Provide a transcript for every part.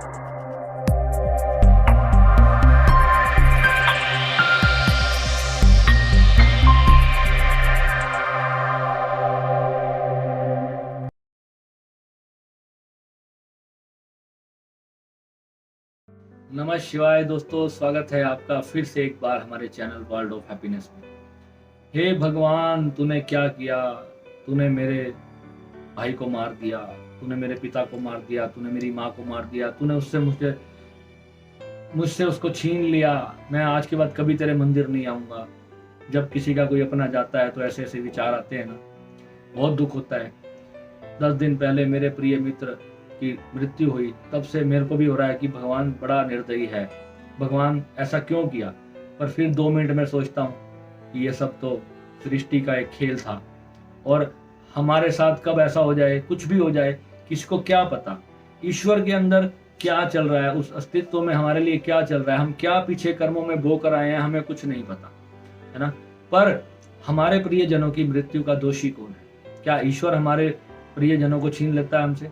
नमः शिवाय दोस्तों, स्वागत है आपका फिर से एक बार हमारे चैनल वर्ल्ड ऑफ हैप्पीनेस में। हे भगवान, तूने क्या किया? तूने मेरे भाई को मार दिया, तूने मेरे पिता को मार दिया, तूने मेरी माँ को मार दिया, तूने उससे मुझसे उसको छीन लिया। मैं आज के बाद कभी तेरे मंदिर नहीं आऊँगा। जब किसी का कोई अपना जाता है तो ऐसे ऐसे विचार आते हैं ना, बहुत दुख होता है। 10 दिन पहले मेरे प्रिय मित्र की मृत्यु हुई, तब से मेरे को भी हो रहा है कि भगवान बड़ा निर्दयी है। भगवान ऐसा क्यों किया? पर फिर 2 मिनट में सोचता हूँ कि ये सब तो सृष्टि का एक खेल था, और हमारे साथ कब ऐसा हो जाए, कुछ भी हो जाए, किसको क्या पता। ईश्वर के अंदर क्या चल रहा है, उस अस्तित्व में हमारे लिए क्या चल रहा है, हम क्या पीछे कर्मों में बो कर आए हैं, हमें कुछ नहीं पता, है ना। पर हमारे प्रियजनों की मृत्यु का दोषी कौन है? क्या ईश्वर हमारे प्रियजनों को छीन लेता है हमसे?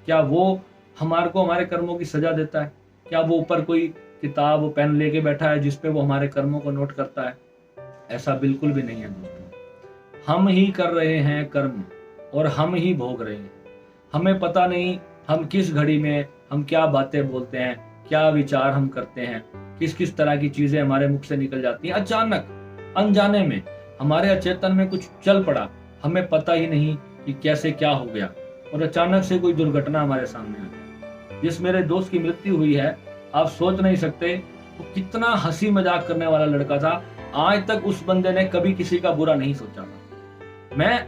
क्या वो हमारे कर्मों की सजा देता है? क्या वो ऊपर कोई किताब पेन लेके बैठा है जिसपे वो हमारे कर्मों को नोट करता है? ऐसा बिल्कुल भी नहीं है दोस्तों। हम ही कर रहे हैं कर्म और हम ही भोग रहे हैं। हमें पता नहीं हम किस घड़ी में हम क्या बातें बोलते हैं, क्या विचार हम करते हैं, किस किस तरह की चीजें हमारे मुख से निकल जाती हैं। अचानक अनजाने में हमारे अचेतन में कुछ चल पड़ा, हमें पता ही नहीं कि कैसे क्या हो गया, और अचानक से कोई दुर्घटना हमारे सामने आ गई। जिस मेरे दोस्त की मृत्यु हुई है, आप सोच नहीं सकते वो कितना हंसी मजाक करने वाला लड़का था। आज तक उस बंदे ने कभी किसी का बुरा नहीं सोचा था। मैं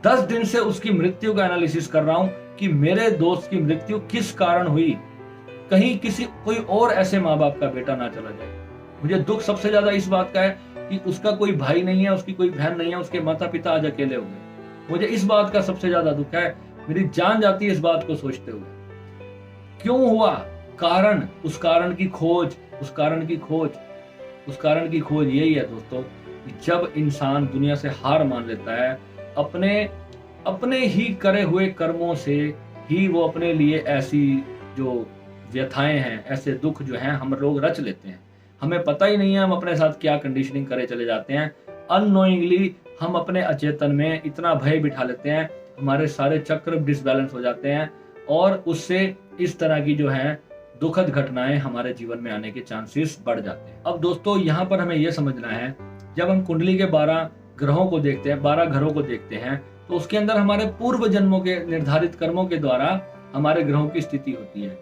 10 दिन से उसकी मृत्यु का एनालिसिस कर रहा हूं कि मेरे दोस्त की मृत्यु किस कारण हुई। कहीं कोई और ऐसे माँ बाप का बेटा ना चला जाए। मुझे दुख सबसे ज्यादा इस बात का है कि उसका कोई भाई नहीं है, उसकी कोई बहन नहीं है, उसके माता पिता आज अकेले हो गए। मुझे इस बात का सबसे ज्यादा दुख है। मेरी जान जाती है इस बात को सोचते हुए। क्यों हुआ? कारण, उस कारण की खोज, उस कारण की खोज यही है दोस्तों कि जब इंसान दुनिया से हार मान लेता है, अपने ही करे हुए कर्मों से ही वो अपने लिए ऐसी जो व्यथाएं हैं, ऐसे दुख जो हैं, हम लोग रच लेते हैं। हमें पता ही नहीं है हम अपने साथ क्या कंडीशनिंग करे चले जाते हैं। अननोइंगली हम अपने अचेतन में इतना भय बिठा लेते हैं, हमारे सारे चक्र डिसबैलेंस हो जाते हैं, और उससे इस तरह की जो है दुखद घटनाएं हमारे जीवन में आने के चांसेस बढ़ जाते हैं। अब दोस्तों यहाँ पर हमें यह समझना है, जब हम कुंडली के 12 ग्रहों को देखते हैं, 12 घरों को देखते हैं, तो उसके अंदर हमारे पूर्व जन्मों के निर्धारित कर्मों के द्वारा हमारे ग्रहों की स्थिति होती है।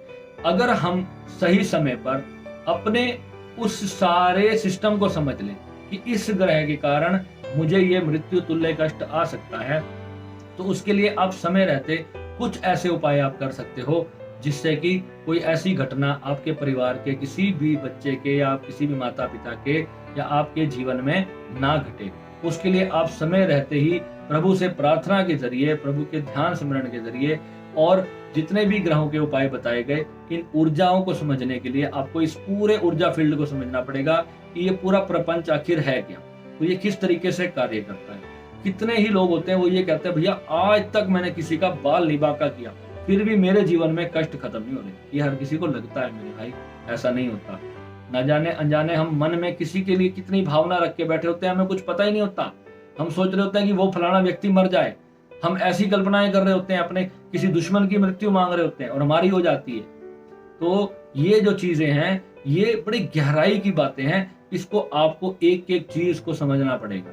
अगर हम सही समय पर अपने उस सारे सिस्टम को समझ लें कि इस ग्रह के कारण मुझे ये मृत्यु तुल्य कष्ट आ सकता है, तो उसके लिए आप समय रहते कुछ ऐसे उपाय आप कर सकते हो जिससे कि कोई ऐसी घटना आपके परिवार के किसी भी बच्चे के या किसी भी माता पिता के या आपके जीवन में ना घटे। उसके लिए आप समय रहते ही प्रभु से प्रार्थना के जरिए, प्रभु के ध्यान स्मरण के जरिए, और जितने भी ग्रहों के उपाय बताए गए, इन ऊर्जाओं को समझने के लिए आपको इस पूरे ऊर्जा फील्ड को समझना पड़ेगा कि ये पूरा प्रपंच आखिर है क्या, तो ये किस तरीके से कार्य करता है। कितने ही लोग होते हैं वो ये कहते हैं, भैया आज तक मैंने किसी का बाल नहीं बांका किया, फिर भी मेरे जीवन में कष्ट खत्म नहीं हो रहे। ये हर किसी को लगता है मेरे भाई, ऐसा नहीं होता। न जाने अनजाने हम मन में किसी के लिए कितनी भावना रख के बैठे होते हैं, हमें कुछ पता ही नहीं होता। हम सोच रहे होते हैं कि वो फलाना व्यक्ति मर जाए, हम ऐसी कल्पनाएं कर रहे होते हैं, अपने किसी दुश्मन की मृत्यु मांग रहे होते हैं और हमारी हो जाती है। तो ये जो चीजें हैं, ये बड़ी गहराई की बातें हैं। इसको आपको एक एक चीज को समझना पड़ेगा।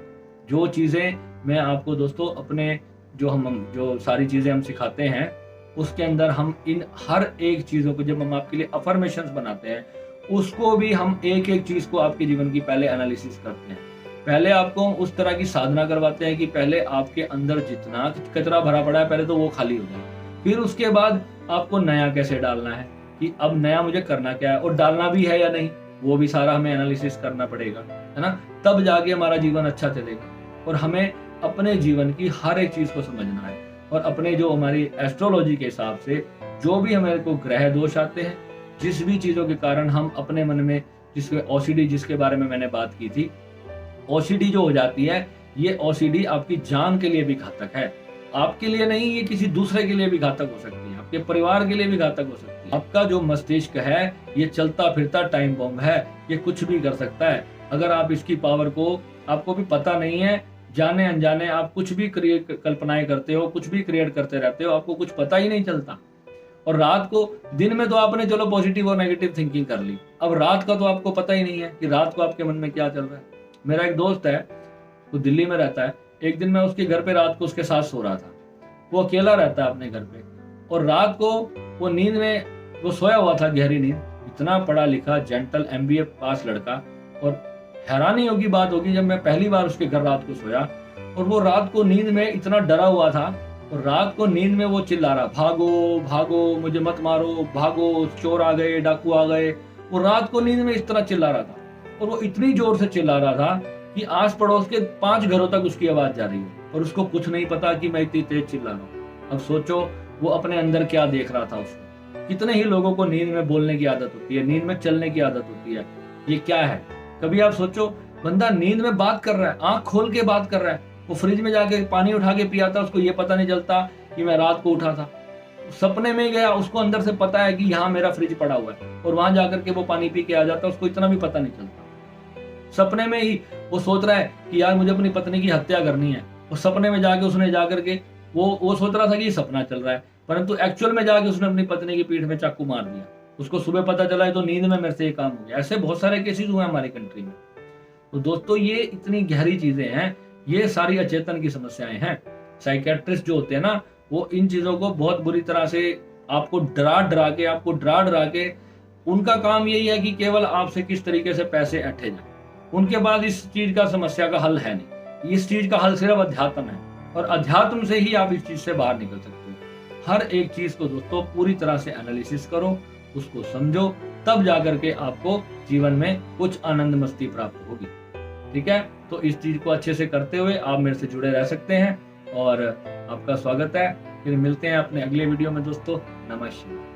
जो चीजें मैं आपको दोस्तों अपने जो सारी चीजें हम सिखाते हैं, उसके अंदर हम इन हर एक चीजों को, जब हम आपके लिए अफर्मेशंस बनाते हैं, उसको भी हम एक एक चीज को आपके जीवन की पहले एनालिसिस करते हैं। पहले आपको उस तरह की साधना करवाते हैं कि पहले आपके अंदर जितना कचरा भरा पड़ा है, पहले तो वो खाली हो जाए। फिर उसके बाद आपको नया कैसे डालना है, कि अब नया मुझे करना क्या है और डालना भी है या नहीं, वो भी सारा हमें एनालिसिस करना पड़ेगा, है ना। तब जाके हमारा जीवन अच्छा चलेगा। और हमें अपने जीवन की हर एक चीज को समझना है, और अपने जो हमारी एस्ट्रोलॉजी के हिसाब से जो भी हमारे को ग्रह दोष आते हैं, जिस भी चीजों के कारण हम अपने मन में, जिसके ओसीडी जिसके बारे में मैंने बात की थी, ओसीडी जो हो जाती है, ये ओसीडी आपकी जान के लिए भी घातक है। आपके लिए नहीं, ये किसी दूसरे के लिए भी घातक हो सकती है। आपके परिवार के लिए भी घातक हो सकती है। आपका जो मस्तिष्क है ये चलता फिरता टाइम बॉम्ब है, ये कुछ भी कर सकता है। अगर आप इसकी पावर को, आपको भी पता नहीं है, जाने अनजाने आप कुछ भी कल्पनाएं करते हो, कुछ भी क्रिएट करते रहते हो, आपको कुछ पता ही नहीं चलता। और रात को, दिन में तो आपने चलो पॉजिटिव और नेगेटिव थिंकिंग कर ली, अब रात का तो आपको पता ही नहीं है कि रात को आपके मन में क्या चल रहा है। मेरा एक दोस्त है, वो दिल्ली में रहता है। एक दिन मैं उसके घर पे रात को उसके साथ सो रहा था। वो अकेला रहता है अपने घर पे, और रात को वो नींद में, वो सोया हुआ था गहरी नींद, इतना पढ़ा लिखा जेंटल MBA पास लड़का। और हैरानी होगी, बात होगी, जब मैं पहली बार उसके घर रात को सोया और वो रात को नींद में इतना डरा हुआ था, और रात को नींद में वो चिल्ला रहा, भागो भागो, मुझे मत मारो, भागो, चोर आ गए, डाकू आ गए। वो रात को नींद में इस तरह चिल्ला रहा था, और वो इतनी जोर से चिल्ला रहा था कि आस पड़ोस के 5 घरों तक उसकी आवाज जा रही है, और उसको कुछ नहीं पता कि मैं इतनी तेज चिल्ला रहा हूँ। अब सोचो वो अपने अंदर क्या देख रहा था उसको। कितने ही लोगों को नींद में बोलने की आदत होती है, नींद में चलने की आदत होती है, ये क्या है? कभी आप सोचो, बंदा नींद में बात कर रहा है, आंख खोल के बात कर रहा है, वो फ्रिज में जाके पानी उठा के पिया था, उसको ये पता नहीं चलता कि मैं रात को उठा था। सपने में गया, उसको अंदर से पता है कि यहाँ मेरा फ्रिज पड़ा हुआ है, और वहां जाकर के वो पानी पी के आ जाता, उसको इतना भी पता नहीं चलता। सपने में ही वो सोच रहा है कि यार मुझे अपनी पत्नी की हत्या करनी है, और सपने में जाके उसने जाकर के वो सोच रहा था कि सपना चल रहा है, परंतु एक्चुअल में जाके उसने अपनी पत्नी की पीठ में चाकू मार दिया। उसको सुबह पता चला तो नींद में मेरे से ये काम हो गया। ऐसे बहुत सारे केसेस हुए हमारी कंट्री में। तो दोस्तों ये इतनी गहरी चीजें हैं, ये सारी अचेतन की समस्याएं हैं। साइकेट्रिस्ट जो होते हैं ना, वो इन चीजों को बहुत बुरी तरह से आपको डरा डरा के उनका काम यही है कि केवल आपसे किस तरीके से पैसे ऐंठे जाए। उनके पास इस चीज का समस्या का हल है नहीं। इस चीज का हल सिर्फ अध्यात्म है, और अध्यात्म से ही आप इस चीज से बाहर निकल सकते हो। हर एक चीज को दोस्तों पूरी तरह से एनालिसिस करो, उसको समझो, तब जाकर के आपको जीवन में कुछ आनंद मस्ती प्राप्त होगी। ठीक है, तो इस चीज को अच्छे से करते हुए आप मेरे से जुड़े रह सकते हैं, और आपका स्वागत है। फिर मिलते हैं अपने अगले वीडियो में दोस्तों। नमस्कार।